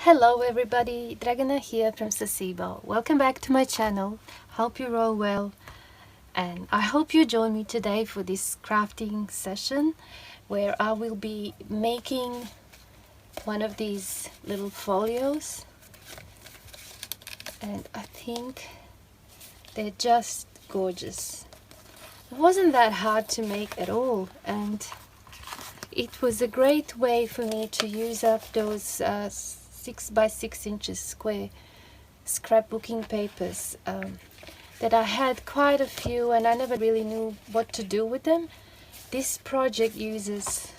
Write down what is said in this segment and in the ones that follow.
Hello everybody, Dragana here from Saacibo. Welcome back to my channel. Hope you're all well, and I hope you join me today for this crafting session where I will be making one of these little folios, and I think they're just gorgeous. It wasn't that hard to make at all, and it was a great way for me to use up those 6 by 6 inches square scrapbooking papers that I had quite a few, and I never really knew what to do with them. This project uses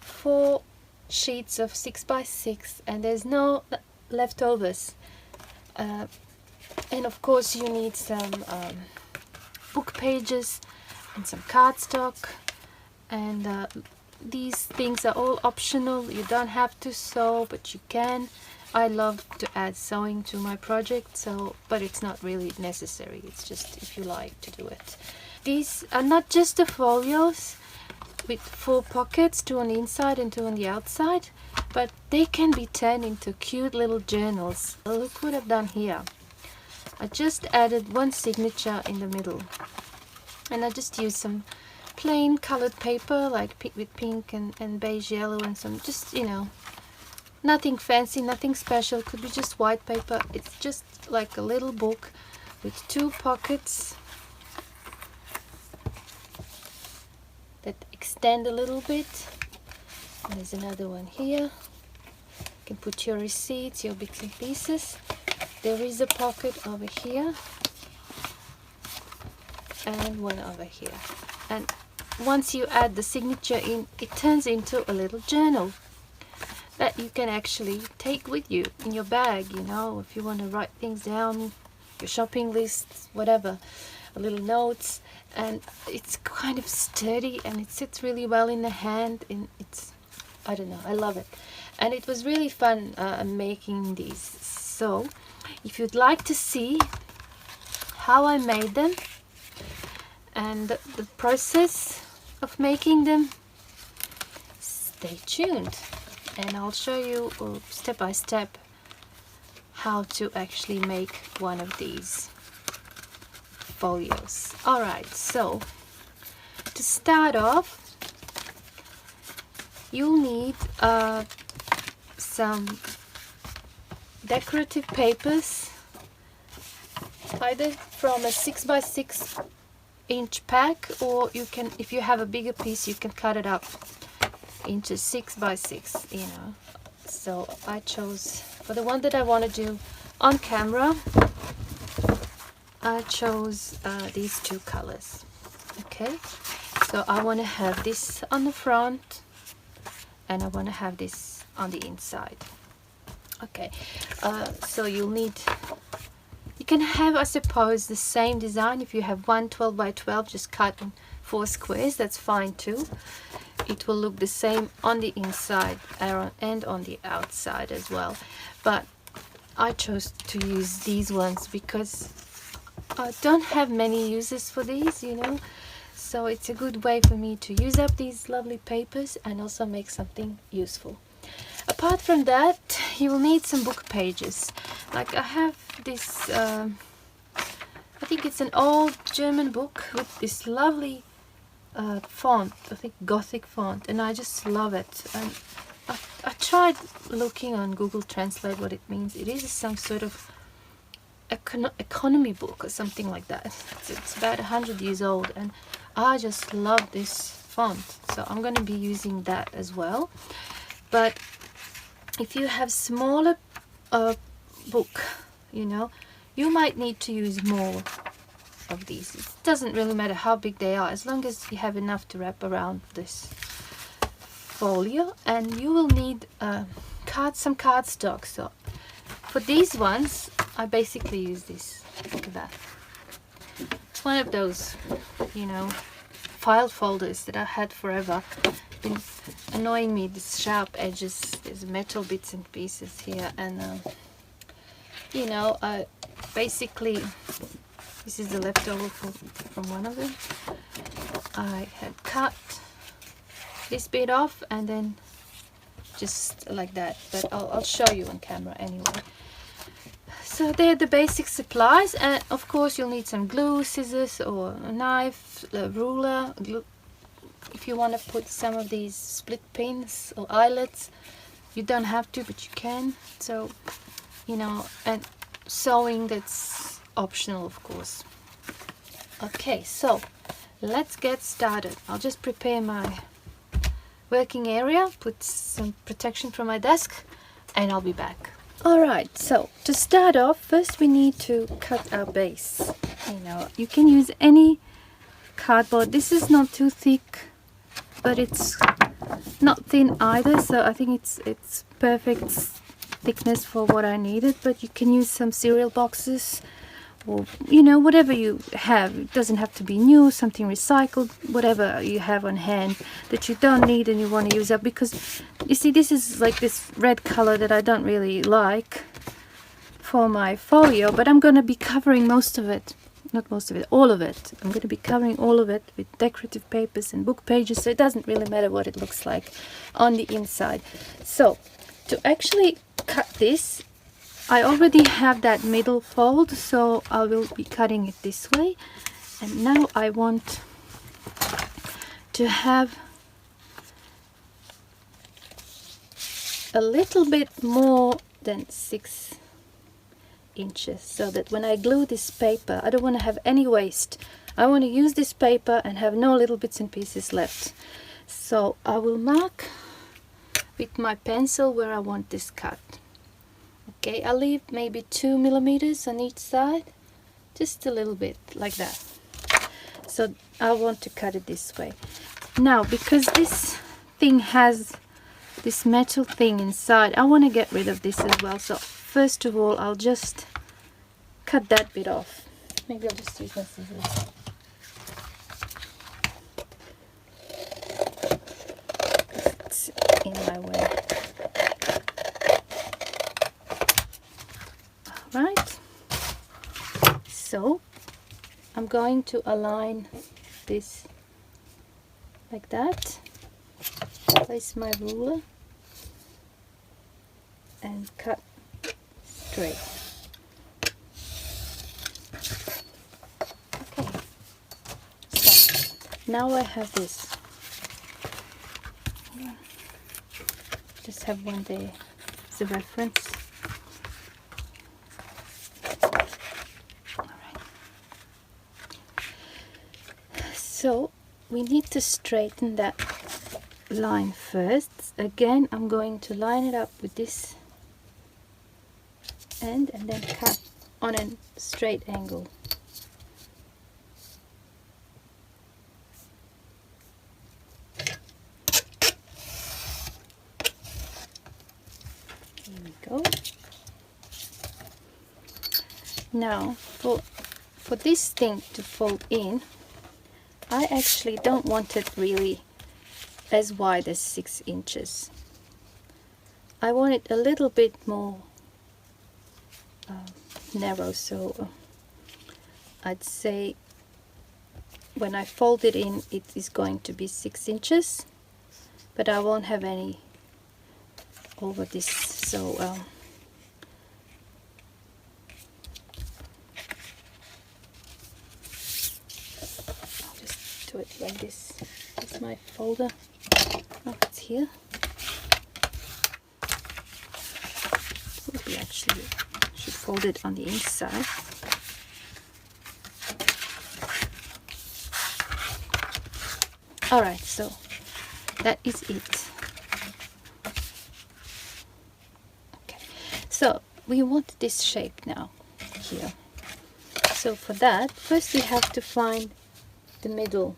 4 sheets of 6 by 6 and there's no leftovers, and of course you need some book pages and some cardstock, and these things are all optional. You don't have to sew, but you can. I love to add sewing to my project, but it's not really necessary. It's just if you like to do it. These are not just the folios with 4 pockets, 2 on the inside and 2 on the outside, but they can be turned into cute little journals. Look what I've done here. I just added 1 signature in the middle, and I just used some plain colored paper, like with pink and beige yellow, and some, just, you know, nothing fancy, nothing special. Could be just white paper. It's just like a little book with 2 pockets that extend a little bit. And there's another one here. You can put your receipts, your bits and pieces. There is a pocket over here and one over here, and once you add the signature in, it turns into a little journal that you can actually take with you in your bag, you know, if you want to write things down, your shopping lists, whatever, a little notes. And it's kind of sturdy and it sits really well in the hand, and it's, I don't know, I love it. And it was really fun making these. So if you'd like to see how I made them and the process of making them, stay tuned and I'll show you step by step how to actually make one of these folios. Alright, so to start off, you'll need some decorative papers, either from a 6 by 6 inch pack, or you can, if you have a bigger piece, you can cut it up into 6 by 6, you know. So I chose, for the one that I want to do on camera, I chose these 2 colors. Okay, so I want to have this on the front and I want to have this on the inside. Okay, so you'll need, you can have, I suppose, the same design. If you have one 12 by 12, just cut in 4 squares, that's fine too. It will look the same on the inside and on the outside as well. But I chose to use these ones because I don't have many uses for these, you know. So it's a good way for me to use up these lovely papers and also make something useful. Apart from that, you will need some book pages. Like I have this, I think it's an old German book with this lovely font, I think Gothic font, and I just love it. And I tried looking on Google Translate what it means. It is some sort of economy book or something like that. It's about 100 years old, and I just love this font, so I'm going to be using that as well. But if you have smaller book, you know, you might need to use more of these. It doesn't really matter how big they are, as long as you have enough to wrap around this folio. And you will need some cardstock. So for these ones, I basically use this. Look at that. It's one of those, you know, file folders that I had forever. Been annoying me, these sharp edges. There's metal bits and pieces here, and you know, basically this is the leftover from one of them. I had cut this bit off and then just like that, but I'll show you on camera anyway. So they're the basic supplies, and of course you'll need some glue, scissors or a knife, a ruler, glue. If you want to put some of these split pins or eyelets, you don't have to, but you can. So, you know, and sewing, that's optional, of course. Okay, so let's get started. I'll just prepare my working area, put some protection from my desk, and I'll be back. Alright, so to start off, first we need to cut our base. You know, you can use any cardboard. This is not too thick, but it's not thin either, so I think it's perfect thickness for what I needed. But you can use some cereal boxes, or you know, whatever you have. It doesn't have to be new, something recycled, whatever you have on hand that you don't need and you want to use up. Because you see, this is like this red color that I don't really like for my folio, but I'm going to be covering most of it. Not most of it, all of it. I'm going to be covering all of it with decorative papers and book pages, so it doesn't really matter what it looks like on the inside. So to actually cut this, I already have that middle fold, so I will be cutting it this way. And now I want to have a little bit more than 6 inches, so that when I glue this paper, I don't want to have any waste. I want to use this paper and have no little bits and pieces left. So I will mark with my pencil where I want this cut. Okay, I'll leave maybe 2 millimeters on each side, just a little bit like that. So I want to cut it this way. Now, because this thing has this metal thing inside, I want to get rid of this as well. So first of all, I'll just cut that bit off. Maybe I'll just use my scissors. It's in my way. Alright. So I'm going to align this like that. Place my ruler and cut straight. Okay, so now I have this. Just have one there as a reference. Alright. So we need to straighten that line first. Again, I'm going to line it up with this end and then cut on a straight angle. Here we go. Now for this thing to fold in, I actually don't want it really as wide as 6 inches. I want it a little bit more narrow, so I'd say when I fold it in, it is going to be 6 inches, but I won't have any over this, so I'll just do it like this. This is my folder. Oh, it's here. We actually should fold it on the inside. Alright, so that is it. Okay, so we want this shape now here. So for that, first we have to find the middle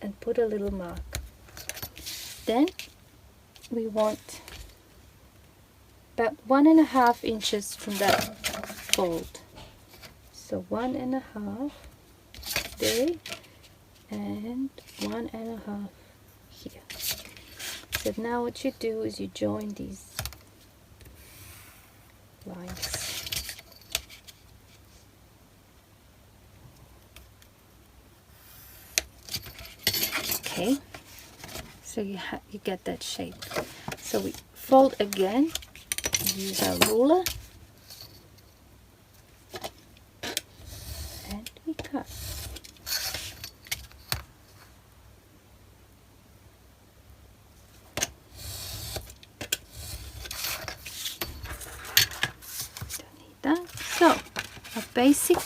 and put a little mark. Then we want about 1.5 inches from that fold. So 1.5 there and 1.5 here. So now what you do is you join these lines. Okay, so you get that shape. So we fold again, use our ruler, and we cut. Don't need that. So our basic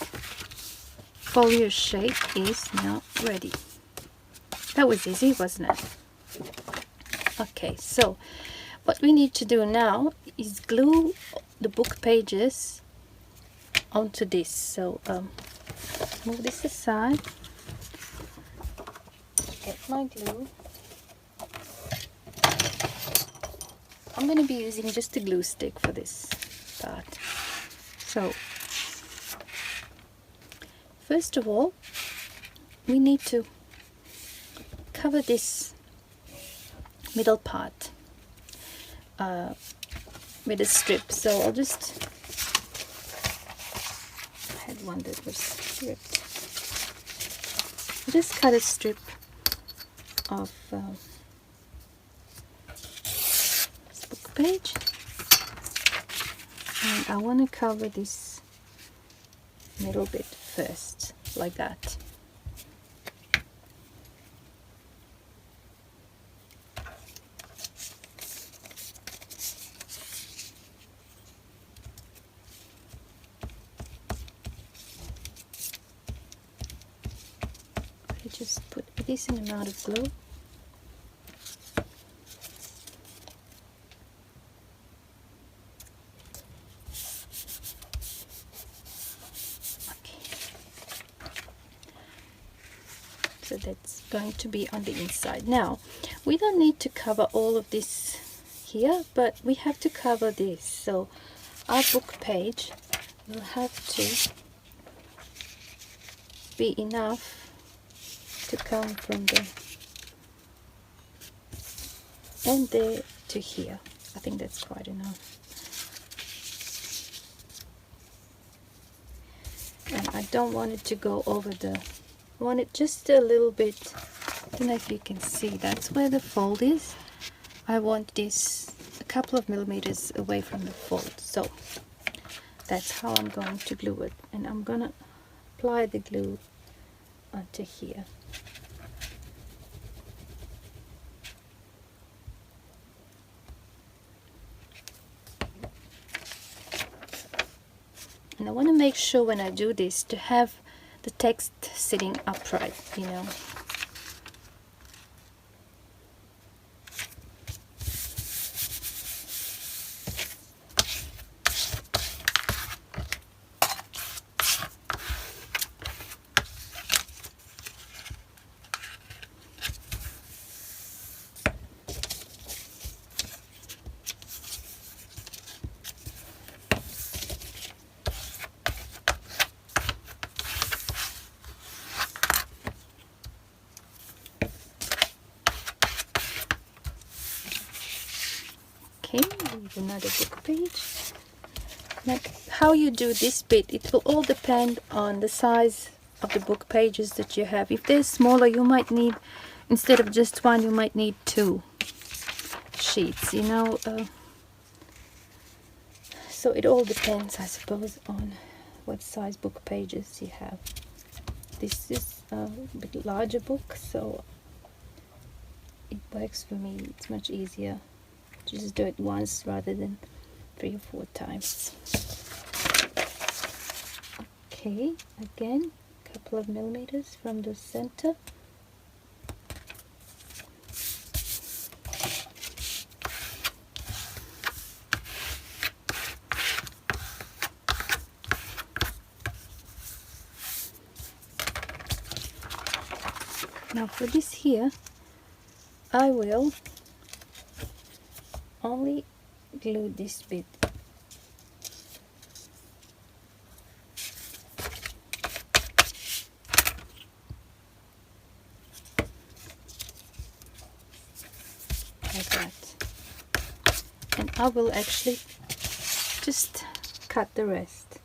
folio shape is now ready. That was easy, wasn't it? Okay, so what we need to do now is glue the book pages onto this. So move this aside, get my glue. I'm going to be using just a glue stick for this part. So first of all, we need to cover this middle part with a strip. So I'll just, I had one that was stripped. I'll just cut a strip of this book page, and I want to cover this middle bit first, like that. Just put a decent amount of glue. Okay. So that's going to be on the inside. Now, we don't need to cover all of this here, but we have to cover this. So our book page will have to be enough to come from the end there to here. I think that's quite enough. And I don't want it to go over the, I want it just a little bit, I don't know if you can see, that's where the fold is. I want this a couple of millimeters away from the fold. So that's how I'm going to glue it. And I'm gonna apply the glue onto here. And I want to make sure when I do this to have the text sitting upright, you know. Okay, here's another book page. Now, how you do this bit, it will all depend on the size of the book pages that you have. If they're smaller, you might need, instead of just one, you might need 2 sheets, you know. So it all depends, I suppose, on what size book pages you have. This is a bit larger book, so it works for me. It's much easier to just do it once rather than 3 or 4 times. Okay, again, a couple of millimeters from the center. Now for this here, I will only glue this bit. Like that. And I will actually just cut the rest.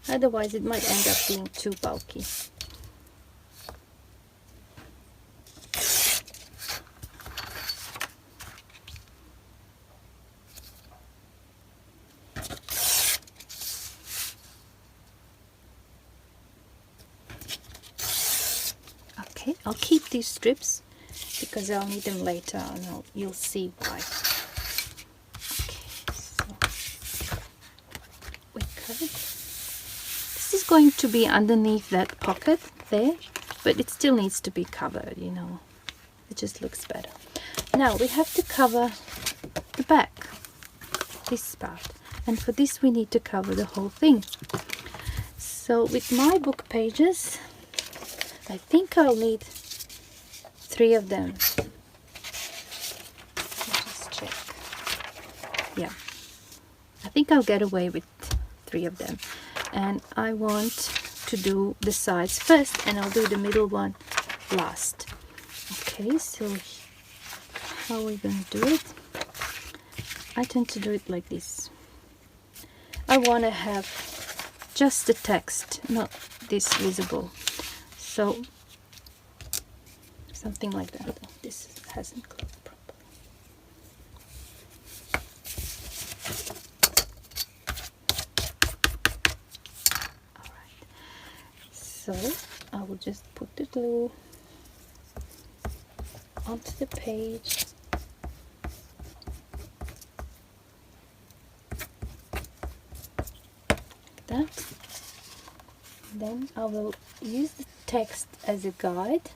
Otherwise it might end up being too bulky. I'll keep these strips because I'll need them later, and you'll see why. Okay, so we cut it. This is going to be underneath that pocket there, but it still needs to be covered, you know. It just looks better. Now we have to cover the back, this part, and for this we need to cover the whole thing. So with my book pages, I think I'll need 3 of them. Let's just check. Yeah, I think I'll get away with 3 of them. And I want to do the sides first, and I'll do the middle one last. Okay, so how are we going to do it? I tend to do it like this. I want to have just the text, not this visible. So something like that. Oh, this hasn't closed properly. Alright, so I will just put the glue onto the page. That. Then I will use the text as a guide,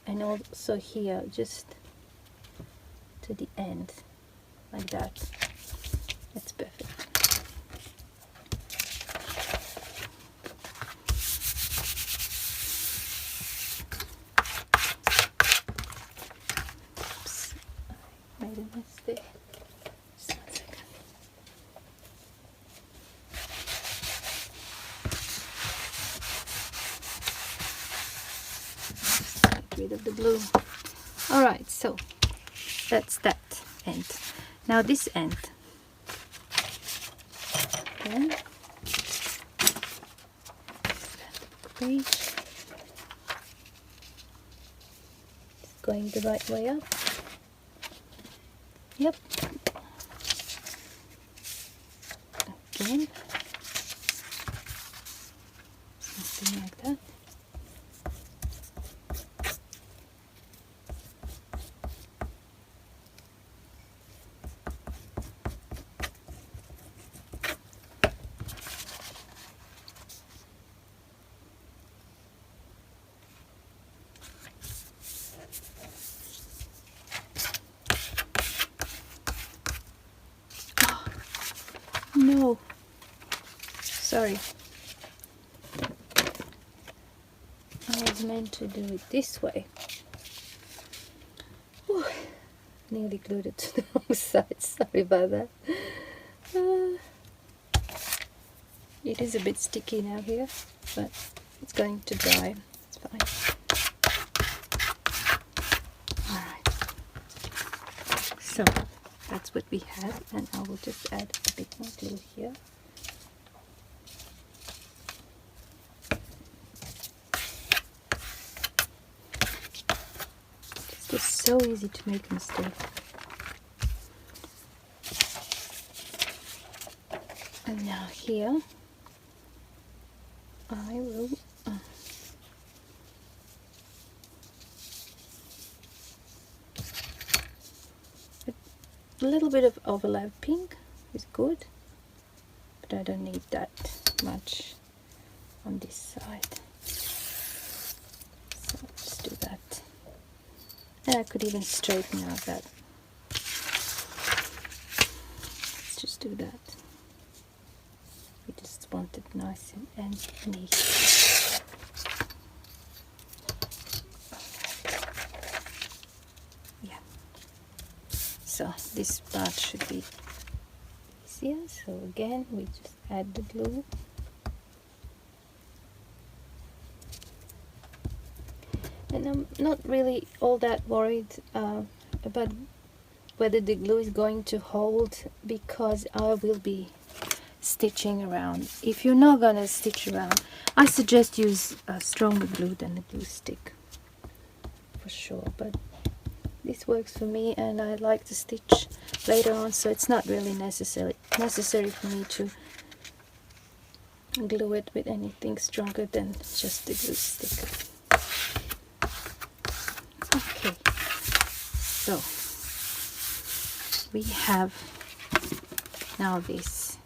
and also here just to the end, like that. That's perfect. Oops, I made a mistake. Just 1 second. Get rid of the blue. Alright, so that's that end. Now this end. Again. Page. It's going the right way up. Yep. Again. Something like that. No, sorry, I was meant to do it this way. Whew. Nearly glued it to the wrong side, sorry about that. It is a bit sticky now here, but it's going to dry, it's fine. Alright, so that's what we have, and I will just add a bit more glue here. It's just so easy to make a mistake. And now here I will a little bit of overlapping is good, but I don't need that much on this side, so let's do that. And I could even straighten out that. Let's just do that. We just want it nice and neat. Yeah. So this part should be easier. So again, we just add the glue. And I'm not really all that worried about whether the glue is going to hold, because I will be stitching around. If you're not gonna stitch around, I suggest use a stronger glue than the glue stick for sure, but this works for me and I like to stitch later on, so it's not really necessary for me to glue it with anything stronger than just the glue stick. we have now this.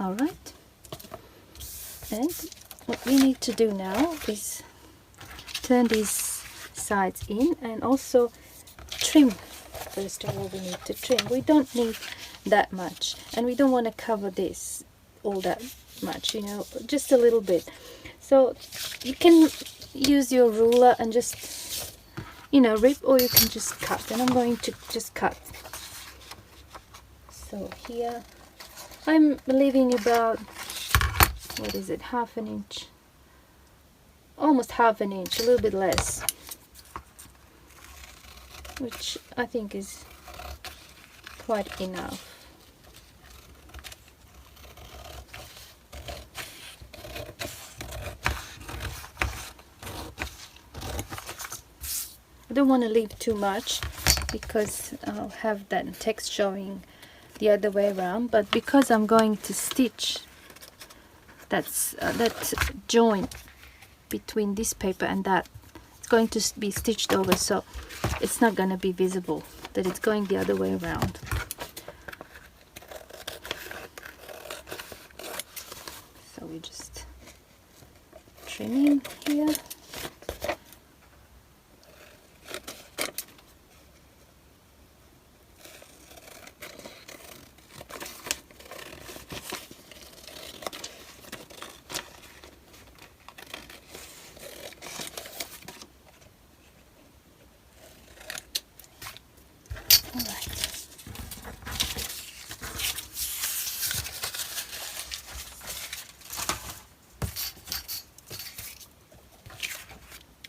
All right, and what we need to do now is turn these sides in, and also trim. First of all, we need to trim. We don't need that much, and we don't want to cover this all that much, you know, just a little bit. So you can use your ruler and just, you know, rip, or you can just cut, and I'm going to just cut. So here I'm leaving about, what is it, half an inch, almost half an inch, a little bit less, which I think is quite enough. I don't want to leave too much because I'll have that text showing the other way around, but because I'm going to stitch that joint between this paper and that, it's going to be stitched over, so it's not going to be visible that it's going the other way around. So we just trimming here.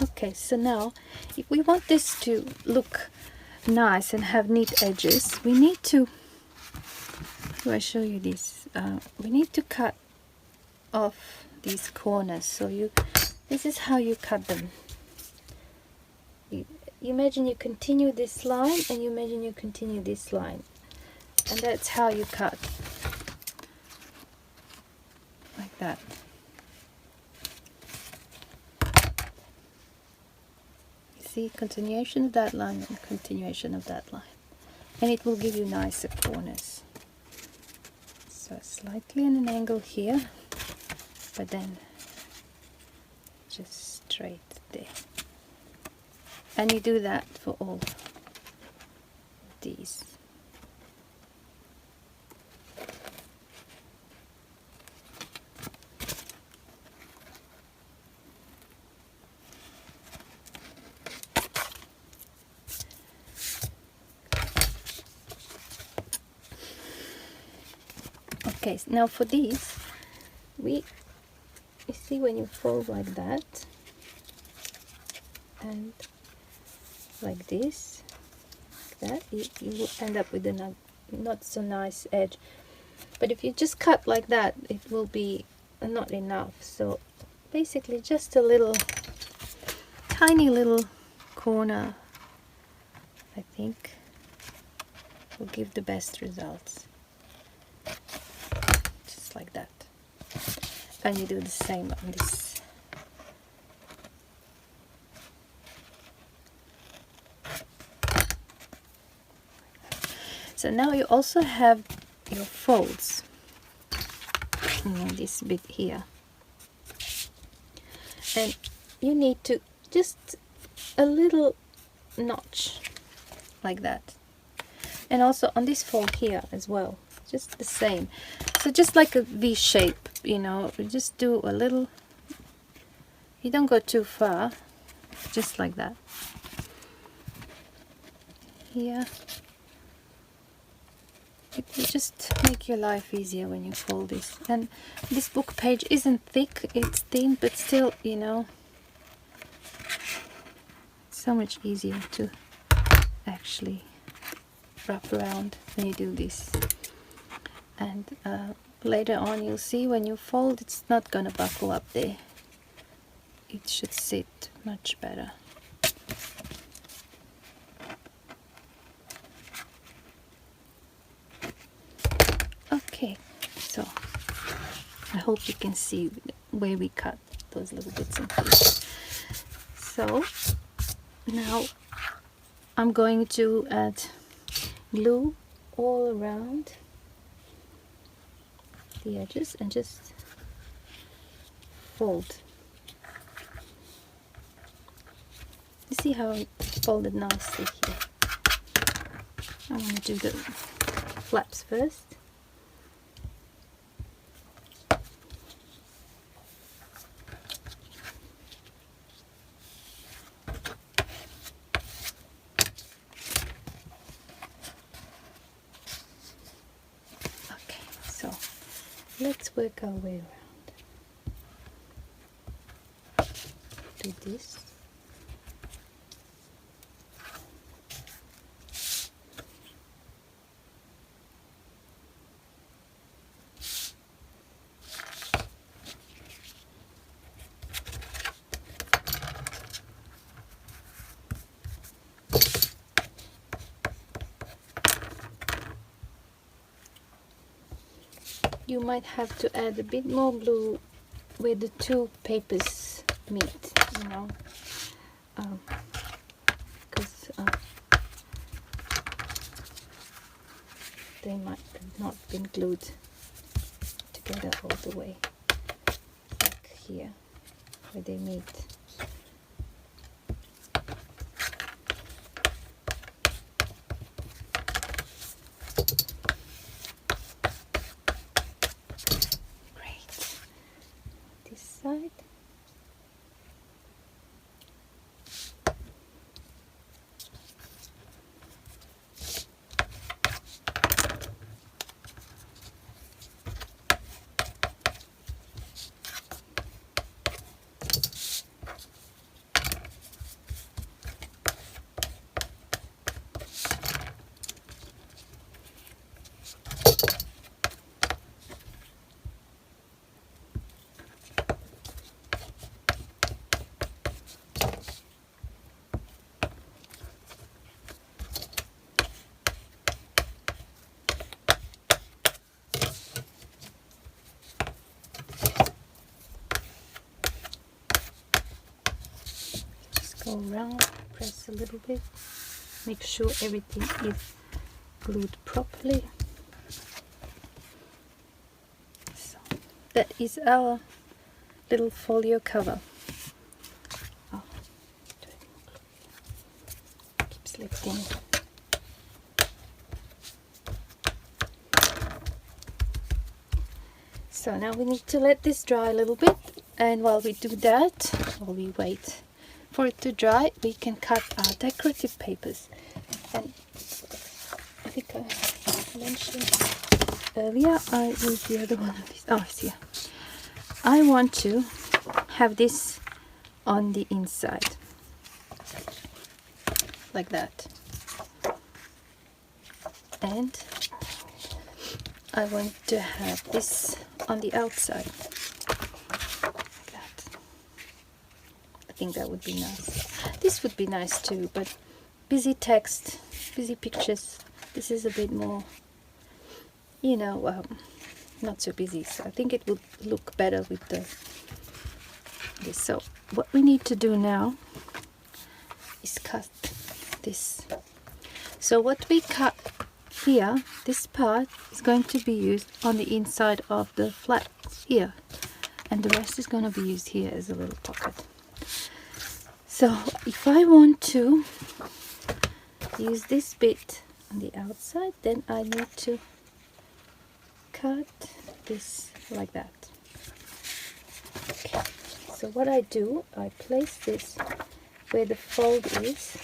Okay, so now if we want this to look nice and have neat edges, we need to, do I show you this? We need to cut off these corners. So this is how you cut them. You imagine you continue this line, and you imagine you continue this line, and that's how you cut, like that. See, continuation of that line and continuation of that line, and it will give you nicer corners. So slightly in an angle here, but then just straight there, and you do that for all of these. Okay, now for these, you see when you fold like that and like this, like that, you will end up with a not so nice edge. But if you just cut like that, it will be not enough. So basically just a little tiny little corner, I think, will give the best results. Like that, and you do the same on this. So now you also have your folds, you know, this bit here, and you need to just a little notch like that, and also on this fold here as well, just the same. So just like a V shape, you know, you just do a little, you don't go too far, just like that. Here, it will just make your life easier when you fold this. And this book page isn't thick, it's thin, but still, you know, it's so much easier to actually wrap around when you do this. And later on you'll see when you fold, it's not gonna buckle up there. It should sit much better. Okay, so I hope you can see where we cut those little bits and pieces. So now I'm going to add glue all around the edges and just fold. You see how it folded nicely here? I'm going to do the flaps first. Okay, so let's work our way around. Do this. You might have to add a bit more glue where the two papers meet, you know, because they might have not been glued together all the way, like here where they meet. Side. Go around, press a little bit, make sure everything is glued properly. So that is our little folio cover. Oh, keeps lifting. So now we need to let this dry a little bit, and while we do that, while we wait for it to dry, we can cut our decorative papers. And I think I mentioned earlier, I used the other one of these. Oh, it's here. I want to have this on the inside, like that. And I want to have this on the outside, like that. I think that would be nice. This would be nice too, but busy text, busy pictures, this is a bit more, you know, not so busy. So I think it would look better with this. So what we need to do now is cut this. So what we cut here, this part is going to be used on the inside of the flaps here, and the rest is going to be used here as a little pocket. So if I want to use this bit on the outside, then I need to cut this like that. Okay, so what I do, I place this where the fold is,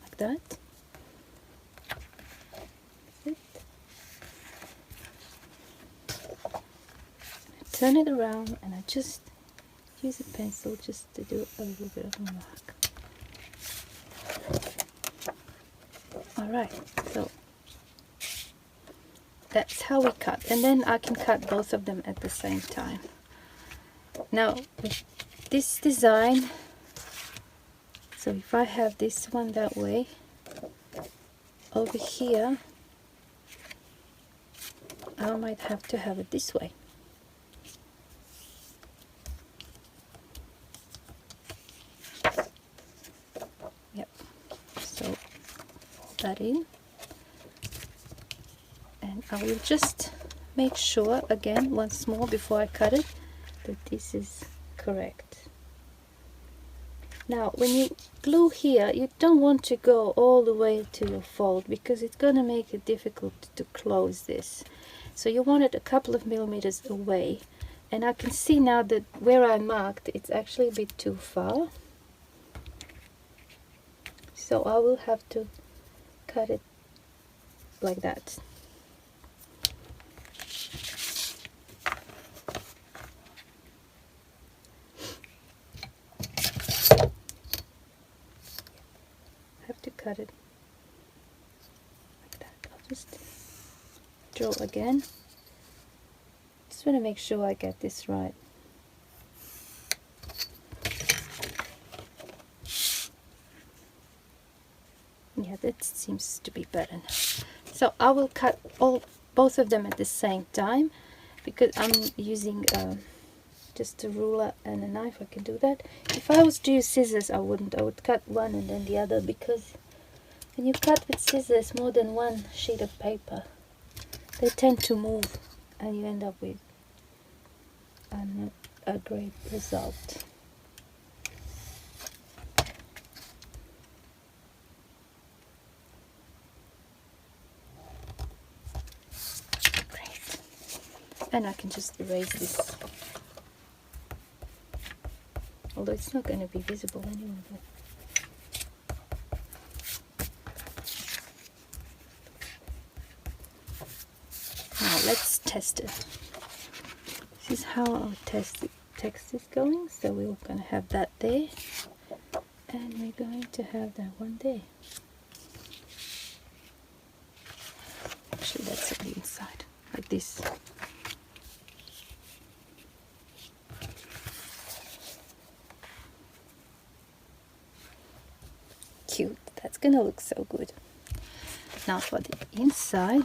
like that. That's it. I turn it around and I just use a pencil just to do a little bit of a mark. Alright, so that's how we cut, and then I can cut both of them at the same time. Now with this design, so if I have this one that way, over here I might have to have it this way. Yep, so that in, and I will just make sure again once more before I cut it that this is correct. Now when you glue here, you don't want to go all the way to your fold because it's going to make it difficult to close this. So you want it a couple of millimeters away, and I can see now that where I marked it's actually a bit too far, so I will have to cut it like that. Have to cut it like that. I'll just draw again. Just want to make sure I get this right. Yeah, that seems to be better now. So I will cut both of them at the same time because I'm using just a ruler and a knife. I can do that. If I was to use scissors, I wouldn't. I would cut one and then the other, because when you cut with scissors more than one sheet of paper, they tend to move and you end up with not a great result. Great. And I can just erase this, although it's not going to be visible anyway. Now let's test it. This is how our text is going. So we're going to have that there, and we're going to have that one there. Actually, that's on the inside, like this. Cute. That's going to look so good. Now for the inside.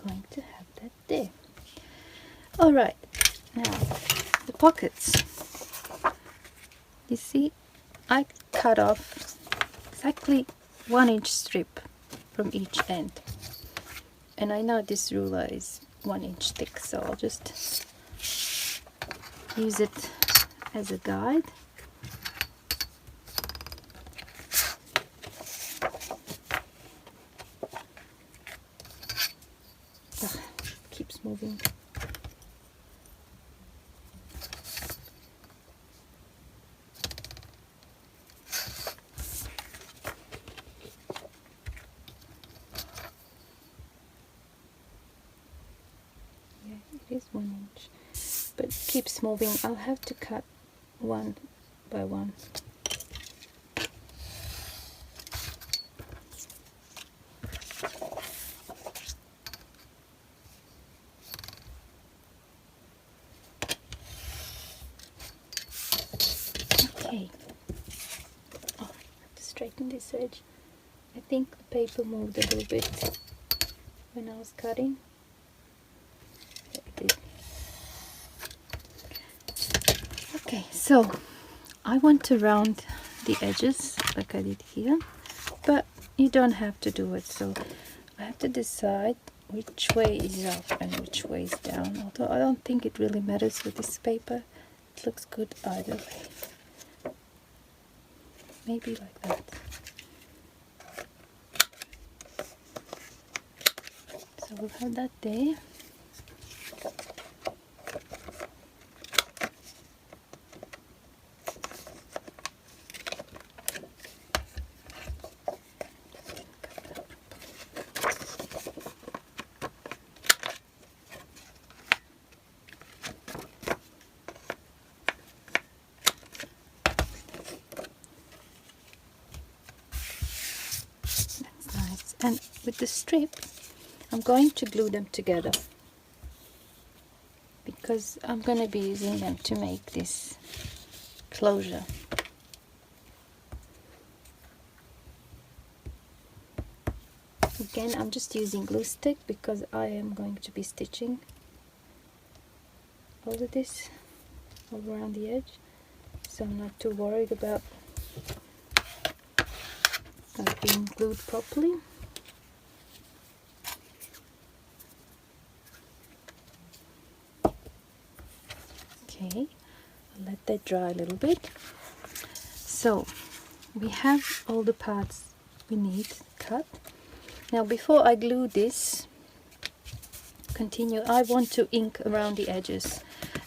Going to have that there. All right, now the pockets. You see, I cut off exactly 1 inch strip from each end, and I know this ruler is 1 inch thick, so I'll just use it as a guide. Keeps moving. Yeah, it is 1 inch, but it keeps moving. I'll have to cut one by one. Okay. Oh, I have to straighten this edge. I think the paper moved a little bit when I was cutting. Yeah, it did. Okay, so I want to round the edges like I did here, but you don't have to do it. So I have to decide which way is up and which way is down, although I don't think it really matters with this paper. It looks good either way. Maybe like that. So we'll have that there. And with the strip, I'm going to glue them together because I'm going to be using them to make this closure. Again, I'm just using glue stick because I am going to be stitching. all of this all around the edge, so I'm not too worried about not being glued properly. Okay, I'll let that dry a little bit. So we have all the parts we need cut. Now before I glue this, I want to ink around the edges,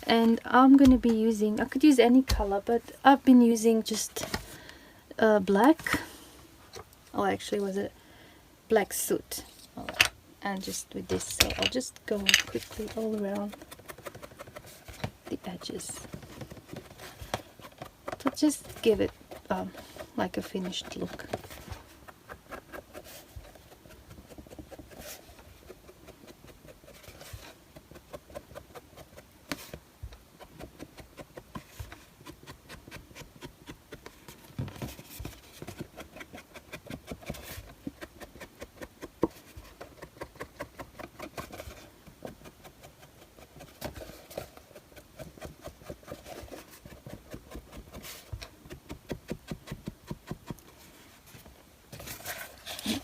and I'm going to be using, I could use any color, but I've been using just black, or actually was it black soot. Alright, and just with this, so I'll just go quickly all around the edges to just give it like a finished look.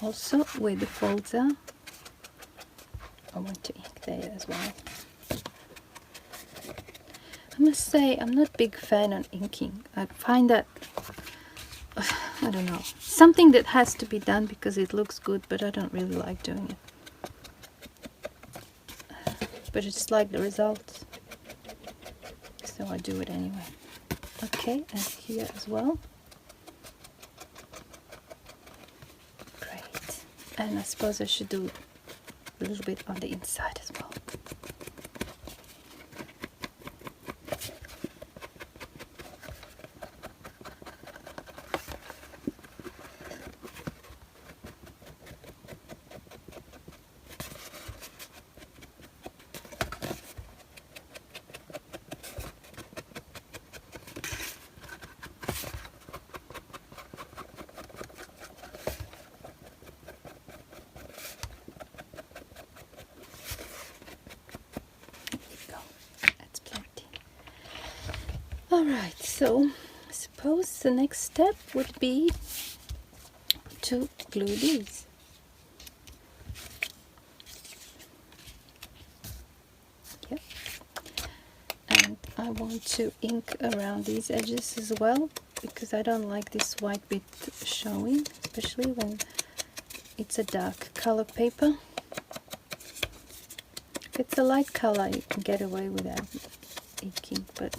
Also with the folder, I want to ink there as well. I must say I'm not a big fan on inking. I find that, I don't know, something that has to be done because it looks good, but I don't really like doing it. But it's like the result, so I do it anyway. Okay, and here as well. And I suppose I should do a little bit on the inside as well. Alright, so I suppose the next step would be to glue these. Yep. And I want to ink around these edges as well, because I don't like this white bit showing, especially when it's a dark color paper. If it's a light color, you can get away without inking, but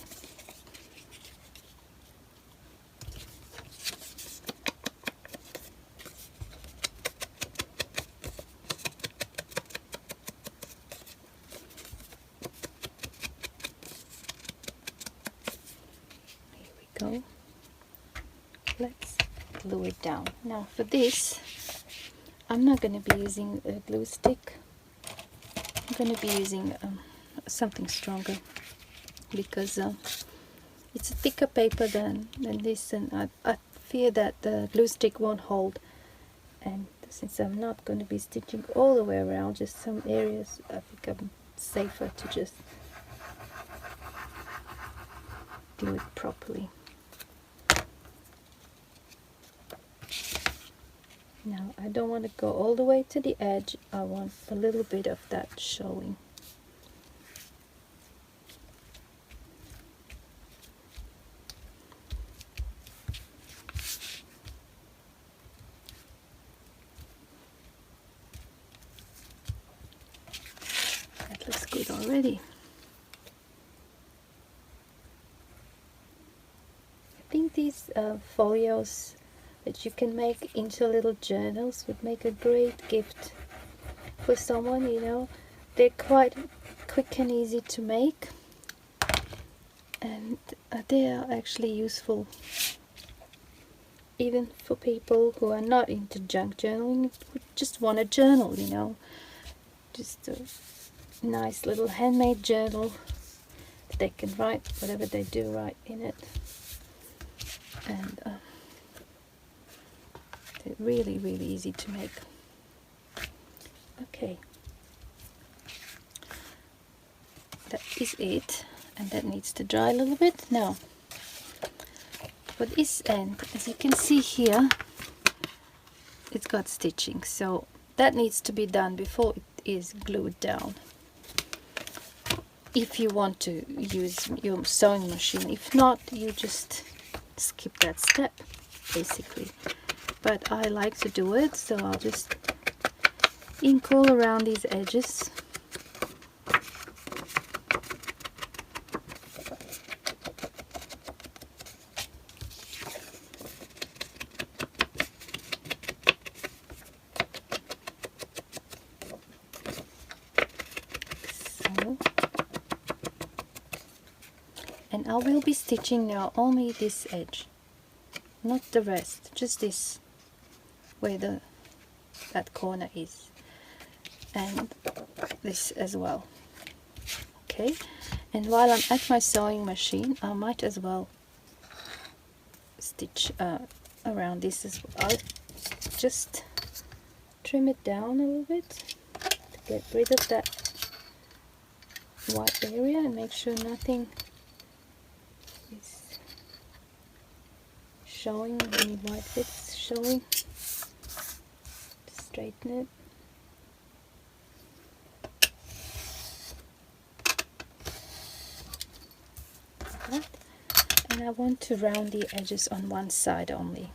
go. Let's glue it down. Now for this, I'm not going to be using a glue stick. I'm going to be using something stronger, because it's a thicker paper than this, and I fear that the glue stick won't hold. And since I'm not going to be stitching all the way around, just some areas, I think I'm safer to just glue it properly. Now I don't want to go all the way to the edge, I want a little bit of that showing. That looks good already. I think these folios that you can make into little journals would make a great gift for someone, you know. They're quite quick and easy to make, and they are actually useful even for people who are not into junk journaling, who just want a journal, you know. Just a nice little handmade journal that they can write whatever they do right in it. And they're really, really easy to make. Okay, that is it. and that needs to dry a little bit. Now for this end, as you can see here, it's got stitching, so that needs to be done before it is glued down, if you want to use your sewing machine. If not, you just skip that step basically, but I like to do it, so I'll just ink all around these edges. And I will be stitching now only this edge, not the rest, just this, where that corner is, and this as well. Okay, and while I'm at my sewing machine, I might as well stitch around this as well. I'll just trim it down a little bit to get rid of that white area and make sure nothing is showing, any white bits showing. Straighten it. Like that. And I want to round the edges on one side only.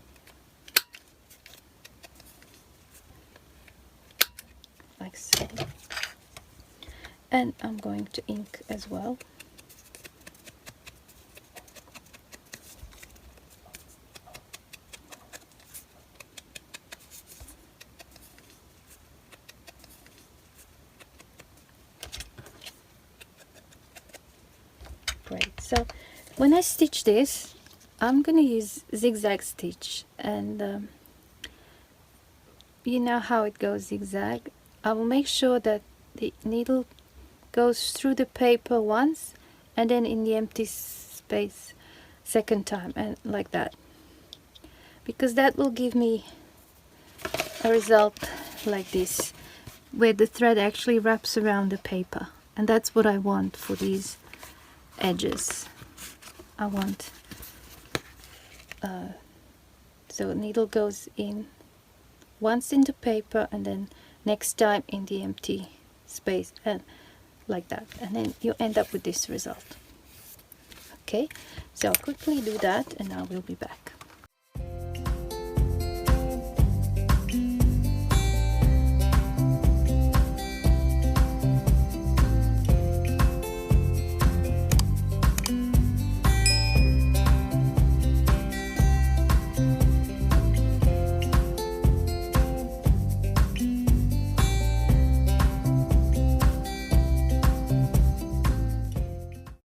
Like so. And I'm going to ink as well. Great. So when I stitch this, I'm going to use zigzag stitch, and you know how it goes zigzag. I will make sure that the needle goes through the paper once and then in the empty space second time, and like that, because that will give me a result like this, where the thread actually wraps around the paper, and that's what I want for these edges. I want so needle goes in once in the paper and then next time in the empty space, and like that, and then you end up with this result. Okay, so I'll quickly do that and I will be back.